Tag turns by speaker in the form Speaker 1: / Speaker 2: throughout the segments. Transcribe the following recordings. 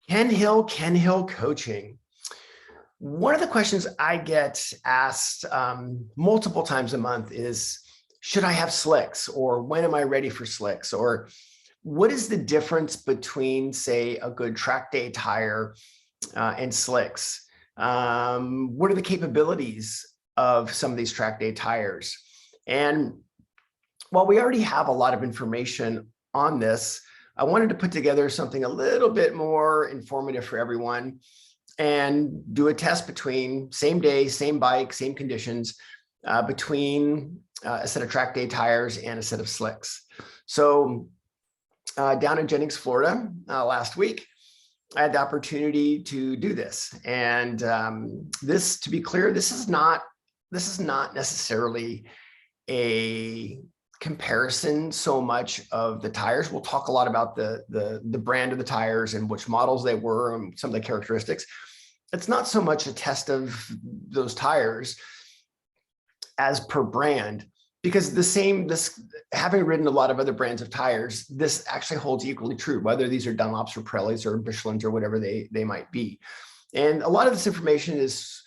Speaker 1: Ken Hill coaching. One of the questions I get asked multiple times a month is, should I have slicks? Or when am I ready for slicks? Or what is the difference between, say, a good track day tire and slicks? What are the capabilities of some of these track day tires? And while we already have a lot of information on this, I wanted to put together something a little bit more informative for everyone and do a test between same day, same bike, same conditions, between a set of track day tires and a set of slicks. So down in Jennings, Florida, last week, I had the opportunity to do this. And this, to be clear, this is not necessarily a comparison so much of the tires. We'll talk a lot about the brand of the tires and which models they were and some of the characteristics. It's not so much a test of those tires as per brand, because having ridden a lot of other brands of tires, this actually holds equally true, whether these are Dunlops or Pirellis or Michelin's or whatever they might be. And a lot of this information is,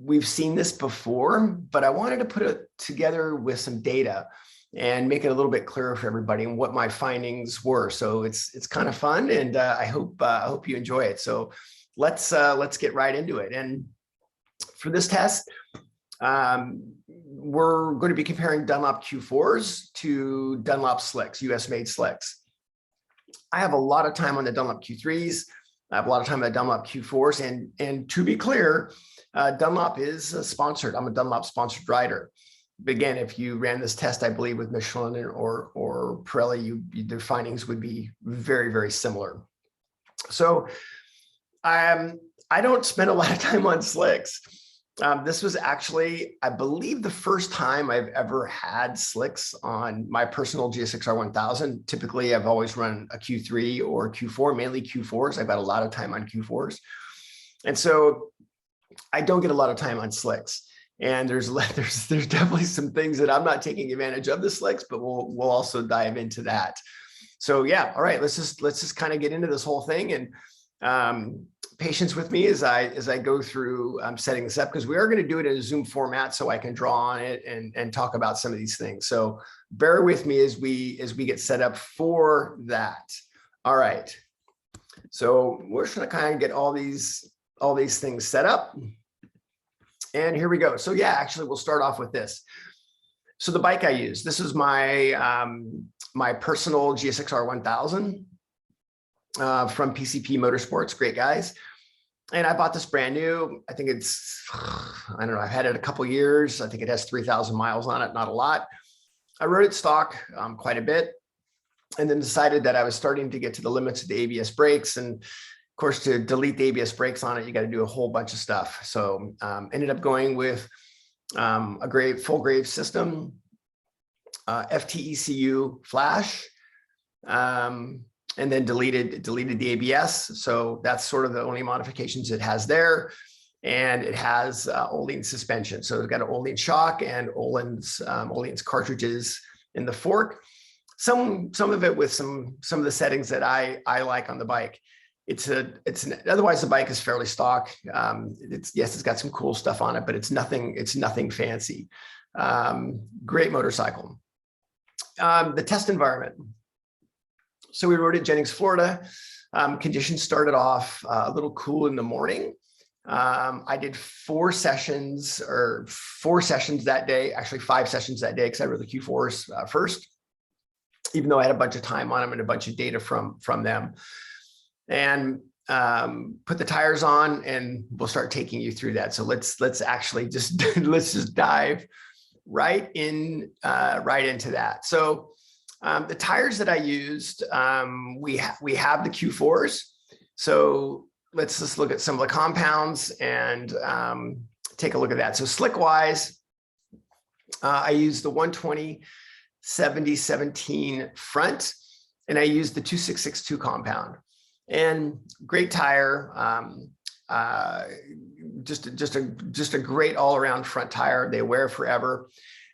Speaker 1: we've seen this before, but I wanted to put it together with some data and make it a little bit clearer for everybody and what my findings were. So it's kind of fun, and I hope you enjoy it. So let's get right into it. And for this test, we're going to be comparing Dunlop Q4s to Dunlop Slicks, US made slicks. I have a lot of time on the Dunlop Q3s. I have a lot of time on the Dunlop Q4s, and to be clear, Dunlop is sponsored. I'm a Dunlop sponsored rider. Again, if you ran this test, I believe with Michelin or Pirelli, their findings would be very, very similar. So I don't spend a lot of time on slicks. This was actually, I believe, the first time I've ever had slicks on my personal GSX-R 1000. Typically, I've always run a Q3 or Q4, mainly Q4s. I've got a lot of time on Q4s. And so I don't get a lot of time on slicks. And there's definitely some things that I'm not taking advantage of the slicks, but we'll also dive into that. So yeah, all right, let's just kind of get into this whole thing, and patience with me as I go through setting this up, because we are going to do it in a Zoom format so I can draw on it and talk about some of these things. So bear with me as we get set up for that. All right. So we're just going to kind of get all these things set up. And here we go. So yeah, actually we'll start off with this. So the bike I use, this is my my personal GSX-R 1000 from PCP Motorsports, great guys. And I bought this brand new. I think I don't know, I've had it a couple of years. I think it has 3,000 miles on it, not a lot. I rode it stock quite a bit, and then decided that I was starting to get to the limits of the ABS brakes. And of course, to delete the ABS brakes on it, you got to do a whole bunch of stuff. So ended up going with a full grave system, FTECU flash, and then deleted the ABS. So that's sort of the only modifications it has there. And it has Öhlins suspension. So it's got an Öhlins shock and Öhlins cartridges in the fork. Some of it with some of the settings that I like on the bike. Otherwise the bike is fairly stock. It's got some cool stuff on it, but it's nothing fancy. Great motorcycle. The test environment. So we rode at Jennings, Florida. Conditions started off a little cool in the morning. I did 4 sessions that day, actually 5 sessions that day, because I rode the Q4s first, even though I had a bunch of time on them and a bunch of data from them. And put the tires on, and we'll start taking you through that. So let's actually just dive right into that. So the tires that I used, we have the Q4s. So let's just look at some of the compounds and take a look at that. So slick wise, I used the 120 7017 front, and I used the 2662 compound. And great tire, just a great all-around front tire. They wear forever.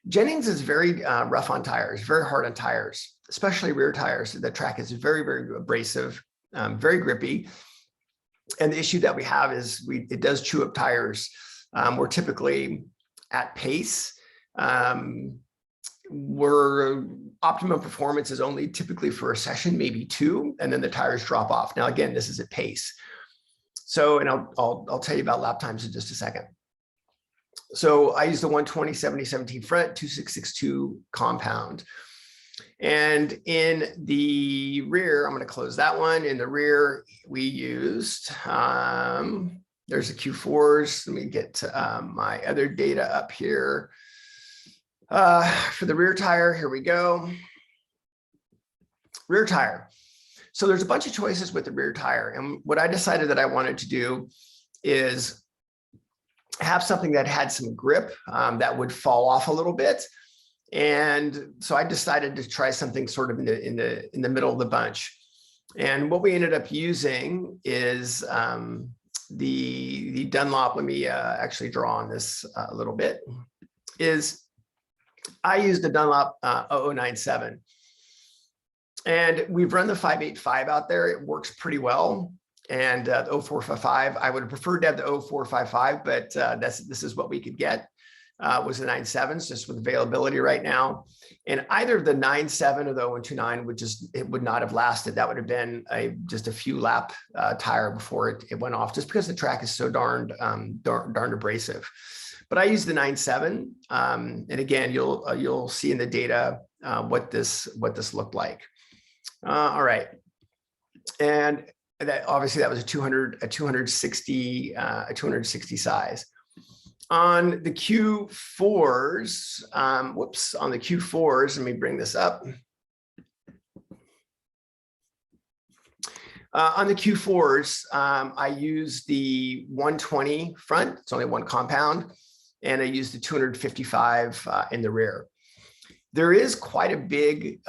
Speaker 1: Jennings is very rough on tires, very hard on tires, especially rear tires. The track is very, very abrasive, very grippy. And the issue that we have is it does chew up tires. We're typically at pace. Where optimum performance is only typically for a session, maybe 2, and then the tires drop off. Now, again, this is at pace. So, and I'll tell you about lap times in just a second. So I use the 120/70/17 front, 2662 compound. And in the rear, I'm going to close that one. In the rear, we used, there's the Q4s. Let me get my other data up here. For the rear tire, here we go. Rear tire. So there's a bunch of choices with the rear tire. And what I decided that I wanted to do is have something that had some grip that would fall off a little bit. And so I decided to try something sort of in the middle of the bunch. And what we ended up using is the Dunlop. Let me actually draw on this a little bit. I used the Dunlop 0097. And we've run the 585 out there. It works pretty well. And the 0455, I would have preferred to have the 0455, but this is what we could get. Was the 97s, just with availability right now. And either the 97 or the 0129 it would not have lasted. That would have been just a few lap tire before it went off, just because the track is so darned abrasive. But I use the 97, and again, you'll see in the data what this looked like. All right, and that obviously that was a 260 size. On the Q4s, on the Q4s, let me bring this up. On the Q4s, I use the 120 front. It's only one compound. And I use the 255 in the rear. There is quite a big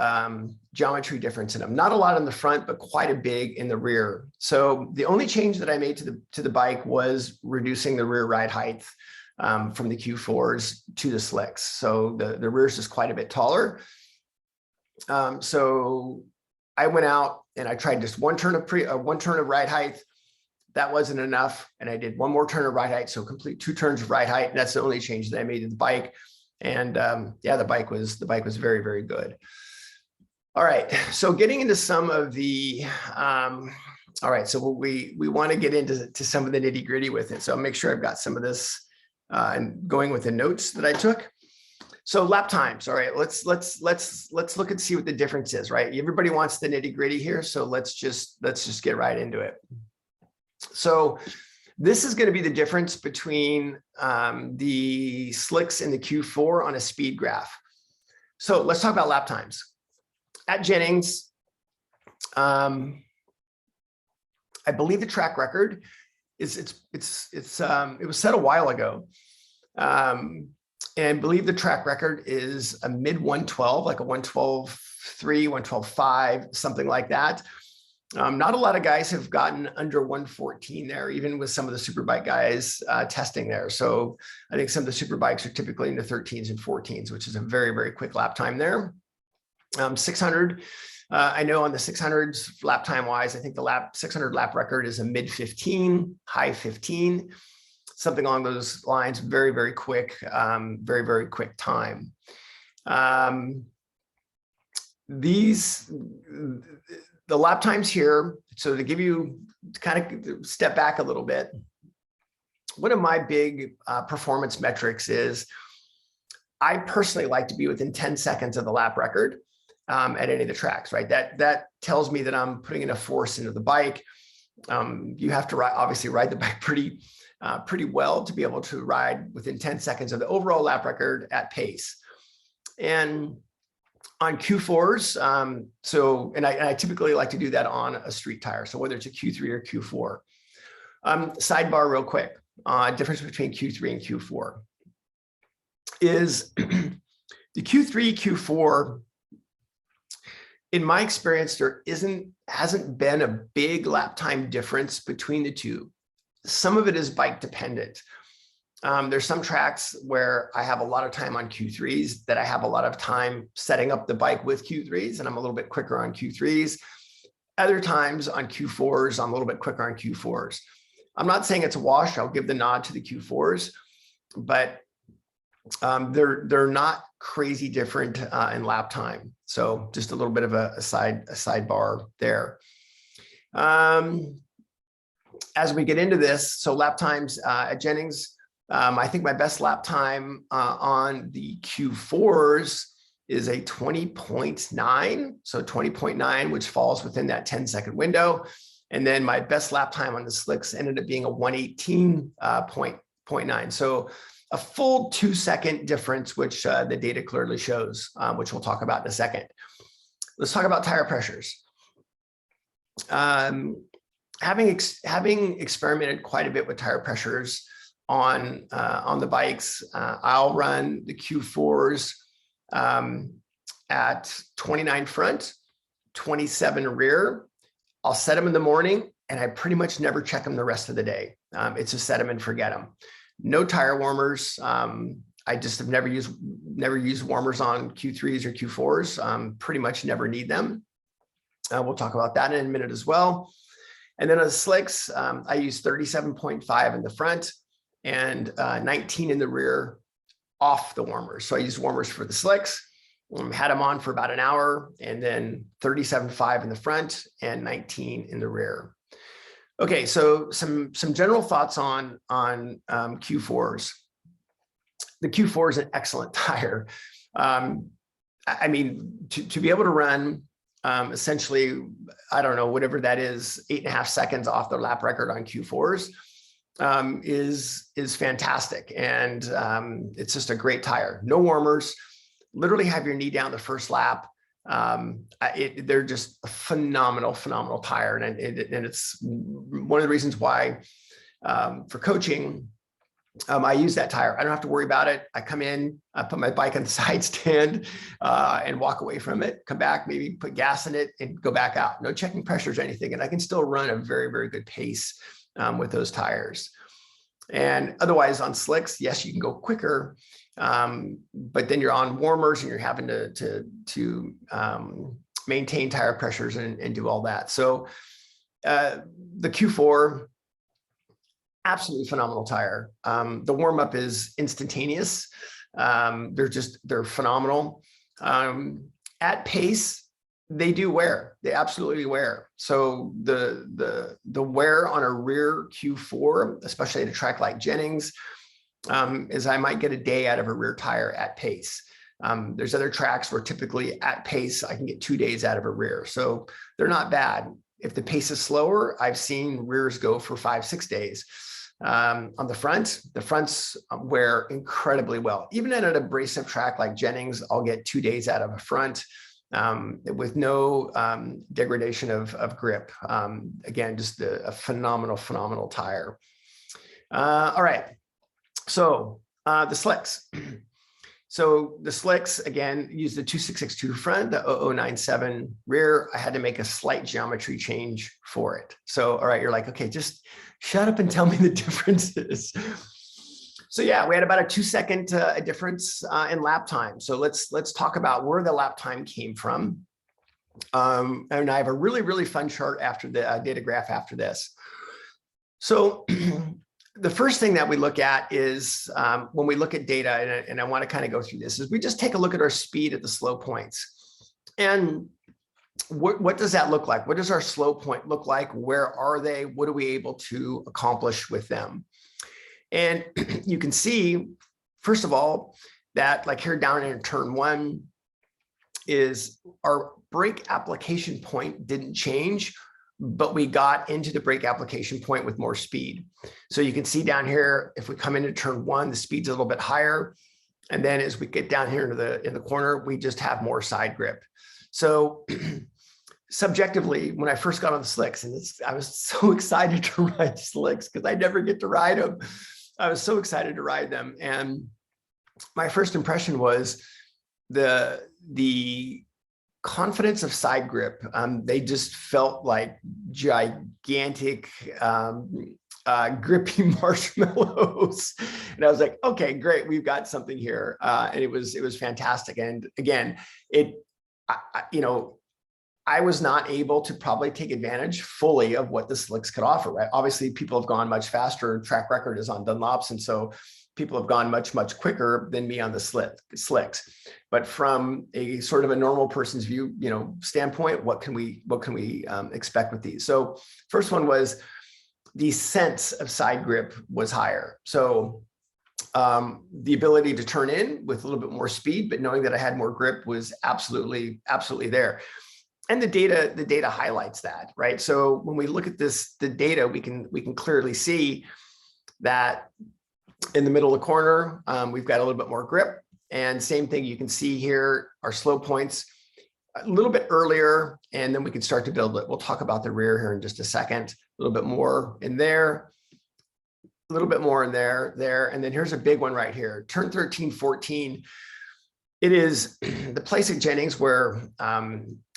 Speaker 1: geometry difference in them. Not a lot on the front, but quite a big in the rear. So the only change that I made to the bike was reducing the rear ride height from the Q4s to the slicks. So the rear is just quite a bit taller. So I went out and I tried just one turn of ride height. That wasn't enough. And I did one more turn of ride height. So complete 2 turns of ride height. And that's the only change that I made to the bike. And yeah, the bike was very, very good. All right. So getting into some of the, all right. So we want to get into some of the nitty gritty with it. So I'll make sure I've got some of this and going with the notes that I took. So lap times. All right, let's look and see what the difference is, right? Everybody wants the nitty gritty here. So let's just get right into it. So this is going to be the difference between the slicks and the Q4 on a speed graph. So let's talk about lap times. At Jennings, I believe the track record is it was set a while ago. And I believe the track record is a mid 112, like a 112.3, 112.5, something like that. Not a lot of guys have gotten under 114 there, even with some of the superbike guys testing there. So I think some of the superbikes are typically in the 13s and 14s, which is a very, very quick lap time there. 600, I know on the 600s lap time wise, I think the 600 lap record is a mid 15, high 15, something along those lines. Very, very quick, very, very quick time. The lap times here, so to give you, to kind of step back a little bit, one of my big performance metrics is I personally like to be within 10 seconds of the lap record at any of the tracks, right? That tells me that I'm putting enough force into the bike. You have to obviously ride the bike pretty well to be able to ride within 10 seconds of the overall lap record at pace. And on Q4s, and I typically like to do that on a street tire. So whether it's a Q3 or Q4. Sidebar real quick, difference between Q3 and Q4 is the Q3, Q4, in my experience, there hasn't been a big lap time difference between the two. Some of it is bike dependent. There's some tracks where I have a lot of time on Q3s that I have a lot of time setting up the bike with Q3s, and I'm a little bit quicker on Q3s. Other times on Q4s, I'm a little bit quicker on Q4s. I'm not saying it's a wash. I'll give the nod to the Q4s, but they're not crazy different in lap time. So just a little bit of a sidebar there. As we get into this, so lap times at Jennings, I think my best lap time on the Q4s is a 20.9. So 20.9, which falls within that 10-second window. And then my best lap time on the slicks ended up being a 118.9. So a full 2-second difference, which the data clearly shows, which we'll talk about in a second. Let's talk about tire pressures. Having experimented quite a bit with tire pressures on the bikes, I'll run the Q4s at 29 front, 27 rear. I'll set them in the morning, and I pretty much never check them the rest of the day. It's just set them and forget them. No tire warmers. I just have never used warmers on Q3s or Q4s. Pretty much never need them. We'll talk about that in a minute as well. And then on the slicks, I use 37.5 in the front and 19 in the rear off the warmers. So I use warmers for the slicks, had them on for about an hour, and then 37.5 in the front and 19 in the rear. Okay, so some general thoughts on Q4s. The Q4 is an excellent tire. I mean, to be able to run essentially, I don't know, whatever that is, 8.5 seconds off the lap record on Q4s is fantastic. And it's just a great tire. No warmers, literally have your knee down the first lap. They're just a phenomenal tire. And it's one of the reasons why for coaching, I use that tire. I don't have to worry about it. I come in, I put my bike on the side stand and walk away from it, come back, maybe put gas in it and go back out. No checking pressures or anything. And I can still run a very good pace with those tires. And otherwise on slicks, yes, you can go quicker, but then you're on warmers and you're having to maintain tire pressures and do all that. So the Q4, absolutely phenomenal tire. The warm up is instantaneous. They're phenomenal. At pace, they do wear. They absolutely wear. So the wear on a rear Q4, especially at a track like Jennings, is I might get a day out of a rear tire at pace. There's other tracks where typically at pace, I can get 2 days out of a rear. So they're not bad. If the pace is slower, I've seen rears go for 5-6 days. On the fronts wear incredibly well. Even at an abrasive track like Jennings, I'll get 2 days out of a front with no degradation of grip. Again, just a phenomenal tire. All right, so the slicks. So the slicks, again, use the 2662 front, the 0097 rear. I had to make a slight geometry change for it. So, all right, you're like, okay, just shut up and tell me the differences. So yeah, we had about a 2-second difference in lap time. So let's talk about where the lap time came from. And I have a really fun chart after the data graph after this. So the first thing that we look at is when we look at data, and I want to kind of go through this, is we just take a look at our speed at the slow points. And what does that look like? What does our slow point look like? Where are they? What are we able to accomplish with them? And you can see, first of all, that like here down in turn 1 is our brake application point didn't change, but we got into the brake application point with more speed. So you can see down here, if we come into turn 1, the speed's a little bit higher. And then as we get down here in the corner, we just have more side grip. So subjectively, when I first got on the slicks, and I was so excited to ride slicks because I never get to ride them. I was so excited to ride them. And my first impression was the confidence of side grip. They just felt like gigantic grippy marshmallows. And I was like, okay, great, we've got something here. And it was fantastic. And again, I was not able to probably take advantage fully of what the slicks could offer, right? Obviously, people have gone much faster. Track record is on Dunlops. And so people have gone much, much quicker than me on the slicks. But from a sort of a normal person's view, standpoint, what can we expect with these? So first one was the sense of side grip was higher. So the ability to turn in with a little bit more speed, but knowing that I had more grip was absolutely there. And the data highlights that, right? So when we look at the data, we can clearly see that in the middle of the corner, we've got a little bit more grip. And same thing, you can see here, our slow points a little bit earlier, and then we can start to build it. We'll talk about the rear here in just a second, a little bit more in there, a little bit more in there. And then here's a big one right here, turn 13, 14. It is the place at Jennings where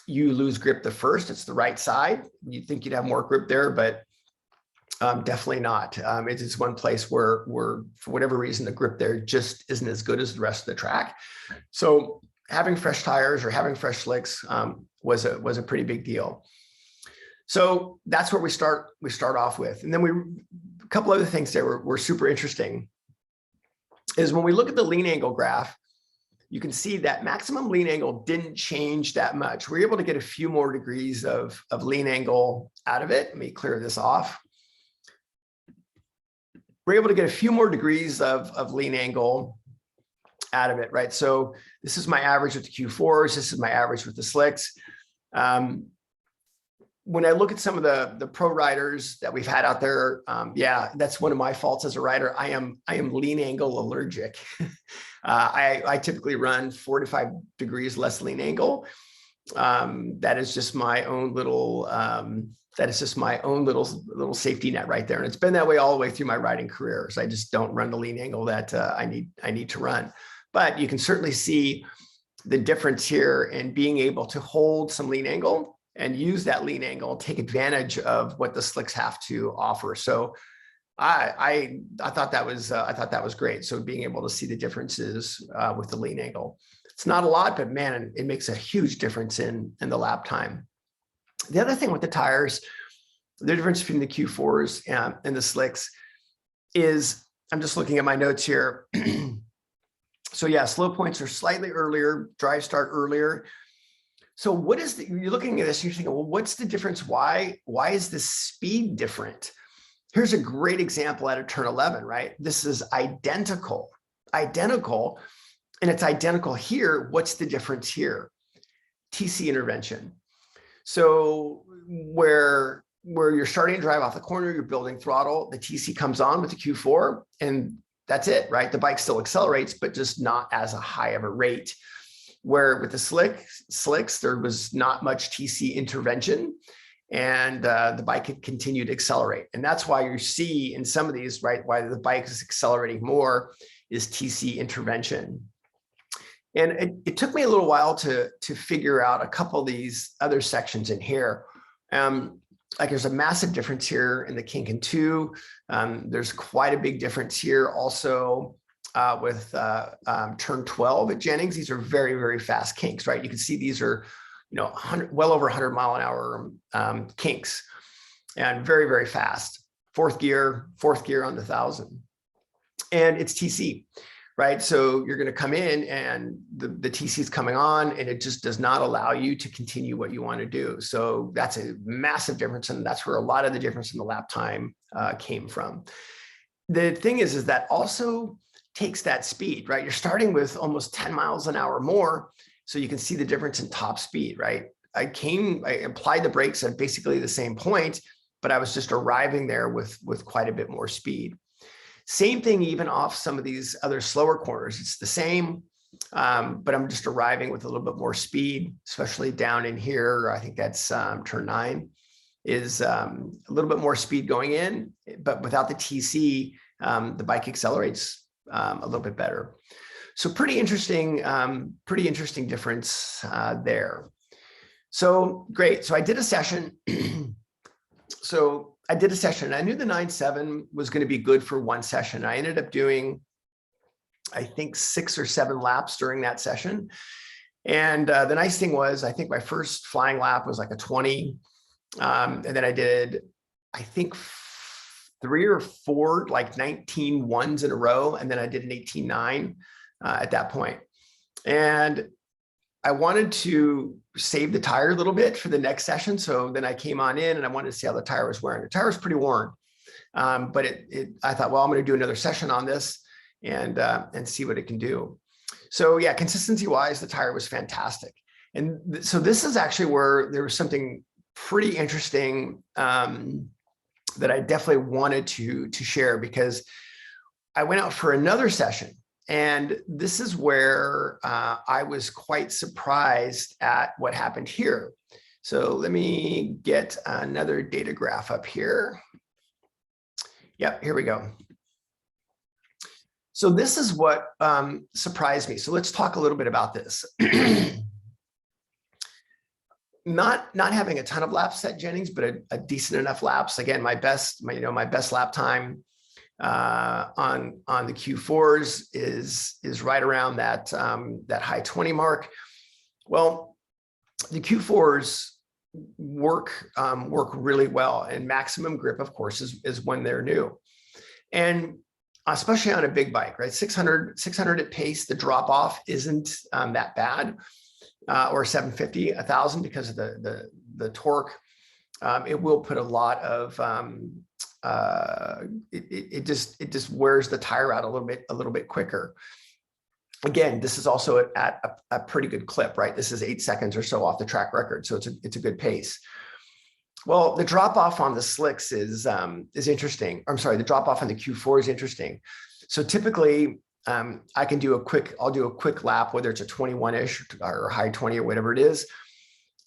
Speaker 1: you lose grip the first. It's the right side. You'd think you'd have more grip there, but definitely not. It is one place where for whatever reason, the grip there just isn't as good as the rest of the track. So having fresh tires or having fresh slicks was a pretty big deal. So that's where we start off with. And then a couple other things that were super interesting is when we look at the lean angle graph, you can see that maximum lean angle didn't change that much. We're able to get a few more degrees of lean angle out of it. Let me clear this off. We're able to get a few more degrees of lean angle out of it, right? So this is my average with the Q4s. This is my average with the slicks. When I look at some of the pro riders that we've had out there, yeah, that's one of my faults as a rider. I am lean angle allergic. I typically run 4 to 5 degrees less lean angle. That is just my own little little safety net right there. And it's been that way all the way through my riding career. So I just don't run the lean angle that I need to run. But you can certainly see the difference here in being able to hold some lean angle and use that lean angle, take advantage of what the slicks have to offer. So I thought that was great. So being able to see the differences with the lean angle, it's not a lot, but man, it makes a huge difference in the lap time. The other thing with the tires, the difference between the Q4s and the slicks is, I'm just looking at my notes here. So yeah, slow points are slightly earlier, drive start earlier. So what is you're looking at this, you're thinking, well, what's the difference? Why is the speed different? Here's a great example out of turn 11, right? This is identical, and it's identical here. What's the difference here? TC intervention. So where you're starting to drive off the corner, you're building throttle, the TC comes on with the Q4, and that's it, right? The bike still accelerates, but just not as a high of a rate. Where with the slicks, there was not much TC intervention, and the bike could continue to accelerate. And that's why you see in some of these, right, why the bike is accelerating more is TC intervention. And it took me a little while to figure out a couple of these other sections in here. Like there's a massive difference here in the Kinkin 2. There's quite a big difference here also with turn 12 at Jennings. These are very, very fast kinks, right? You can see these are, well over 100 mile an hour kinks, and very, very fast. Fourth gear on the 1,000, and it's TC. Right. So you're going to come in and the TC is coming on, and it just does not allow you to continue what you want to do. So that's a massive difference. And that's where a lot of the difference in the lap time came from. The thing is that also takes that speed, right? You're starting with almost 10 miles an hour more. So you can see the difference in top speed, right? I applied the brakes at basically the same point, but I was just arriving there with quite a bit more speed. Same thing, even off some of these other slower corners, it's the same, but I'm just arriving with a little bit more speed, especially down in here. I think that's turn 9 is a little bit more speed going in, but without the TC, the bike accelerates a little bit better. So pretty interesting difference there. So great. So I did a session. I knew the 9.7 was going to be good for one session. I ended up doing, I think, 6 or 7 laps during that session. And the nice thing was, I think my first flying lap was like a 20. And then I did, I think 3 or 4, like 19 ones in a row. And then I did an 18.9 at that point. And I wanted to save the tire a little bit for the next session. So then I came on in and I wanted to see how the tire was wearing. The tire was pretty worn, but I thought, well, I'm going to do another session on this and see what it can do. So yeah, consistency wise, the tire was fantastic. And so this is actually where there was something pretty interesting that I definitely wanted to share, because I went out for another session. And this is where I was quite surprised at what happened here. So let me get another data graph up here. Yep, here we go. So this is what surprised me. So let's talk a little bit about this. Not having a ton of laps at Jennings, but a decent enough laps. Again, my best lap time on the Q4s is right around that that high 20 mark. Well, the Q4s work really well, and maximum grip, of course, is when they're new, and especially on a big bike, right? 600 at pace, the drop off isn't that bad, or 750, 1,000, because of the torque. It will put a lot of it just wears the tire out a little bit quicker. Again, this is also at a pretty good clip, right? This is 8 seconds or so off the track record, so it's a good pace. Well, the drop off on the slicks is interesting. I'm sorry, the drop off on the Q4 is interesting. So typically, I'll do a quick lap, whether it's a 21-ish or high 20 or whatever it is,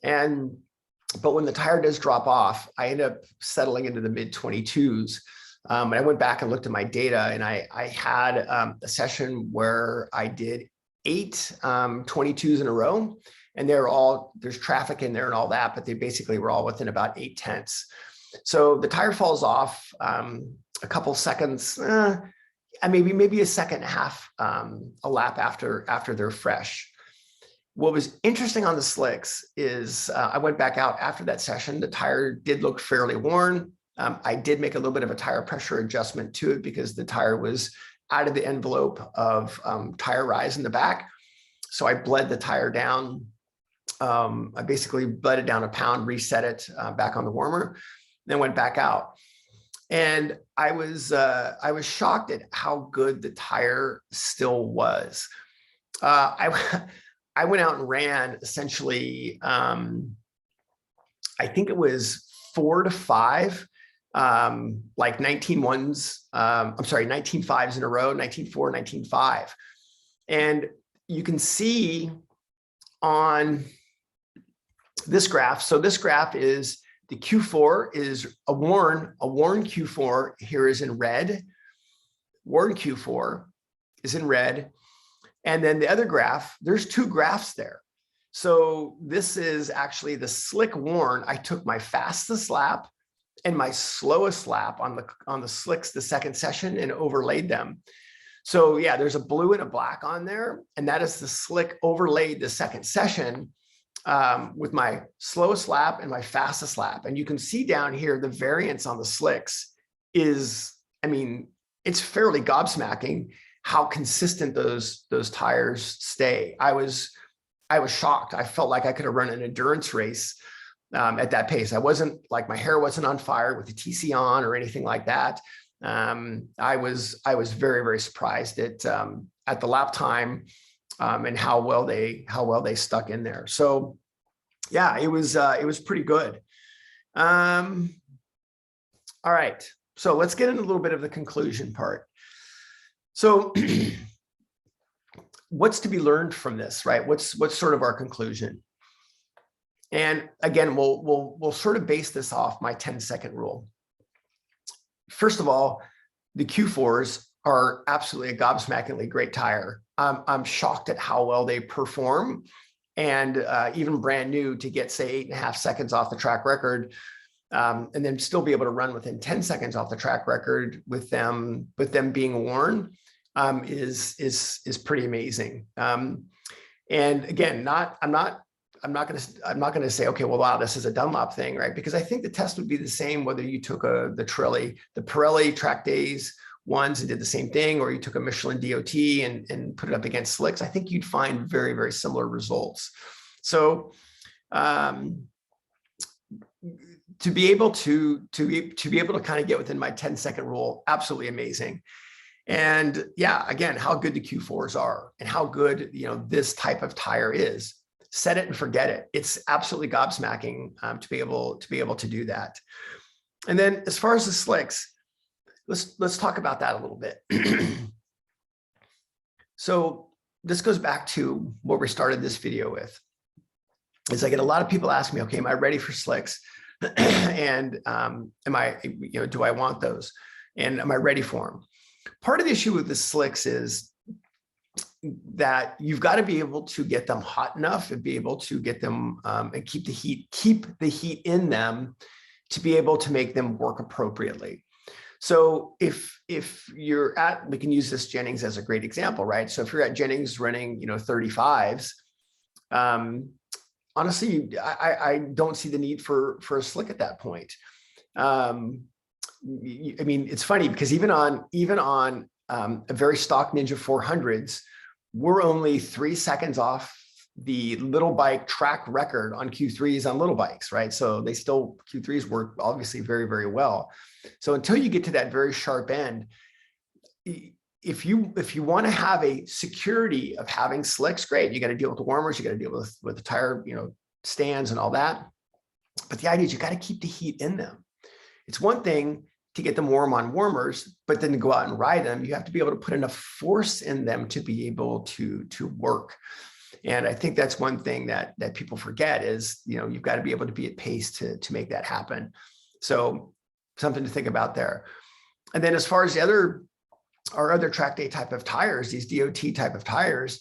Speaker 1: but when the tire does drop off, I end up settling into the mid 22s. And I went back and looked at my data, and I had a session where I did 8 22s in a row, and there's traffic in there and all that, but they basically were all within about 8/10. So the tire falls off a couple seconds, maybe a second and a half a lap after they're fresh. What was interesting on the slicks is I went back out after that session. The tire did look fairly worn. I did make a little bit of a tire pressure adjustment to it because the tire was out of the envelope of tire rise in the back. So I bled the tire down. I basically bled it down a pound, reset it back on the warmer, then went back out. And I was shocked at how good the tire still was. I went out and ran essentially, I think it was 4 to 5, like 19 ones, 19 5s in a row, 19.4, 19.5. And you can see on this graph, so this graph is the Q4 is a worn Q4 here is in red. Worn Q4 is in red. And then the other graph, there's 2 graphs there. So this is actually the slick worn. I took my fastest lap and my slowest lap on the slicks, the second session, and overlaid them. So yeah, there's a blue and a black on there, and that is the slick overlaid the second session with my slowest lap and my fastest lap. And you can see down here, the variance on the slicks is, it's fairly gobsmacking how consistent those tires stay. I was shocked. I felt like I could have run an endurance race at that pace. I wasn't like, my hair wasn't on fire with the TC on or anything like that. I was very, very surprised at the lap time and how well they stuck in there. So yeah, it was pretty good. All right, so let's get into a little bit of the conclusion part. So what's to be learned from this, right? What's sort of our conclusion? And again, we'll sort of base this off my 10-second rule. First of all, the Q4s are absolutely a gobsmackingly great tire. I'm shocked at how well they perform, and even brand new, to get, say, 8.5 seconds off the track record, and then still be able to run within 10 seconds off the track record with them being worn, is pretty amazing. And again, I'm not going to say, okay, well, wow, this is a Dunlop thing, right? Because I think the test would be the same whether you took the Pirelli track days ones and did the same thing, or you took a Michelin DOT and put it up against slicks. I think you'd find very, very similar results. So to be able to kind of get within my 10-second rule, absolutely amazing. And yeah, again, how good the Q4s are and how good, this type of tire is. Set it and forget it. It's absolutely gobsmacking to be able to do that. And then as far as the slicks, let's talk about that a little bit. So this goes back to what we started this video with. Is I get a lot of people ask me, okay, am I ready for slicks? And do I want those? And am I ready for them? Part of the issue with the slicks is that you've got to be able to get them hot enough and be able to get them and keep the heat in them to be able to make them work appropriately. So if you're we can use this Jennings as a great example, right? So if you're at Jennings running, 35s, honestly, I don't see the need for a slick at that point. I mean, it's funny because even on a very stock Ninja 400s, we're only 3 seconds off the little bike track record on Q3s on little bikes, right? So Q3s work obviously very, very well. So until you get to that very sharp end, if you want to have a security of having slicks, great. You got to deal with the warmers, you got to deal with the tire, stands and all that. But the idea is you got to keep the heat in them. It's one thing to get them warm on warmers, but then to go out and ride them, you have to be able to put enough force in them to be able to work. And I think that's one thing that people forget is, you've got to be able to be at pace to make that happen. So something to think about there. And then as far as our other track day type of tires, these DOT type of tires,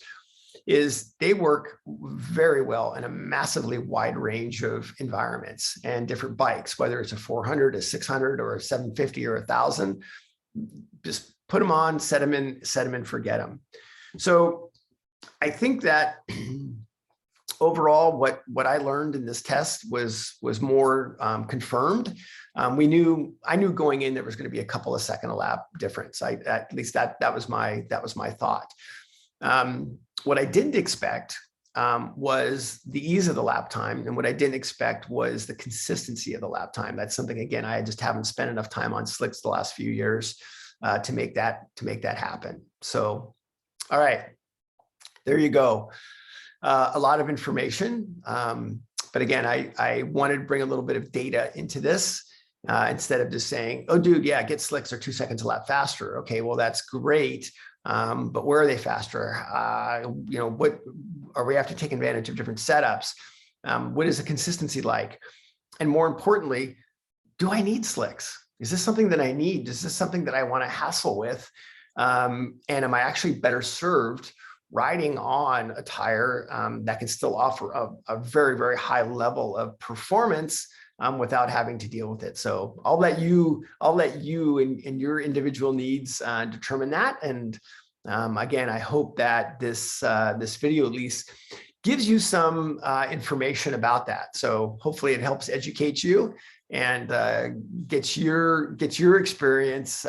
Speaker 1: is they work very well in a massively wide range of environments and different bikes, whether it's a 400, a 600, or a 750 or 1,000. Just put them on, set them in, forget them. So I think that overall, what I learned in this test was more confirmed. I knew going in there was going to be a couple of second a lap difference. At least that was my thought. What I didn't expect was the ease of the lap time, and what I didn't expect was the consistency of the lap time. That's something, again, I just haven't spent enough time on slicks the last few years to make that happen. So, all right, there you go. A lot of information, but again, I wanted to bring a little bit of data into this instead of just saying, "Oh, dude, yeah, get slicks are 2 seconds a lap faster." Okay, well, that's great. But where are they faster? What are we have to take advantage of different setups? What is the consistency like? And more importantly, do I need slicks? Is this something that I need? Is this something that I want to hassle with? And am I actually better served riding on a tire that can still offer a very, very high level of performance without having to deal with it? So I'll let you and your individual needs determine that. And again, I hope that this video at least gives you some information about that. So hopefully it helps educate you and gets your experience.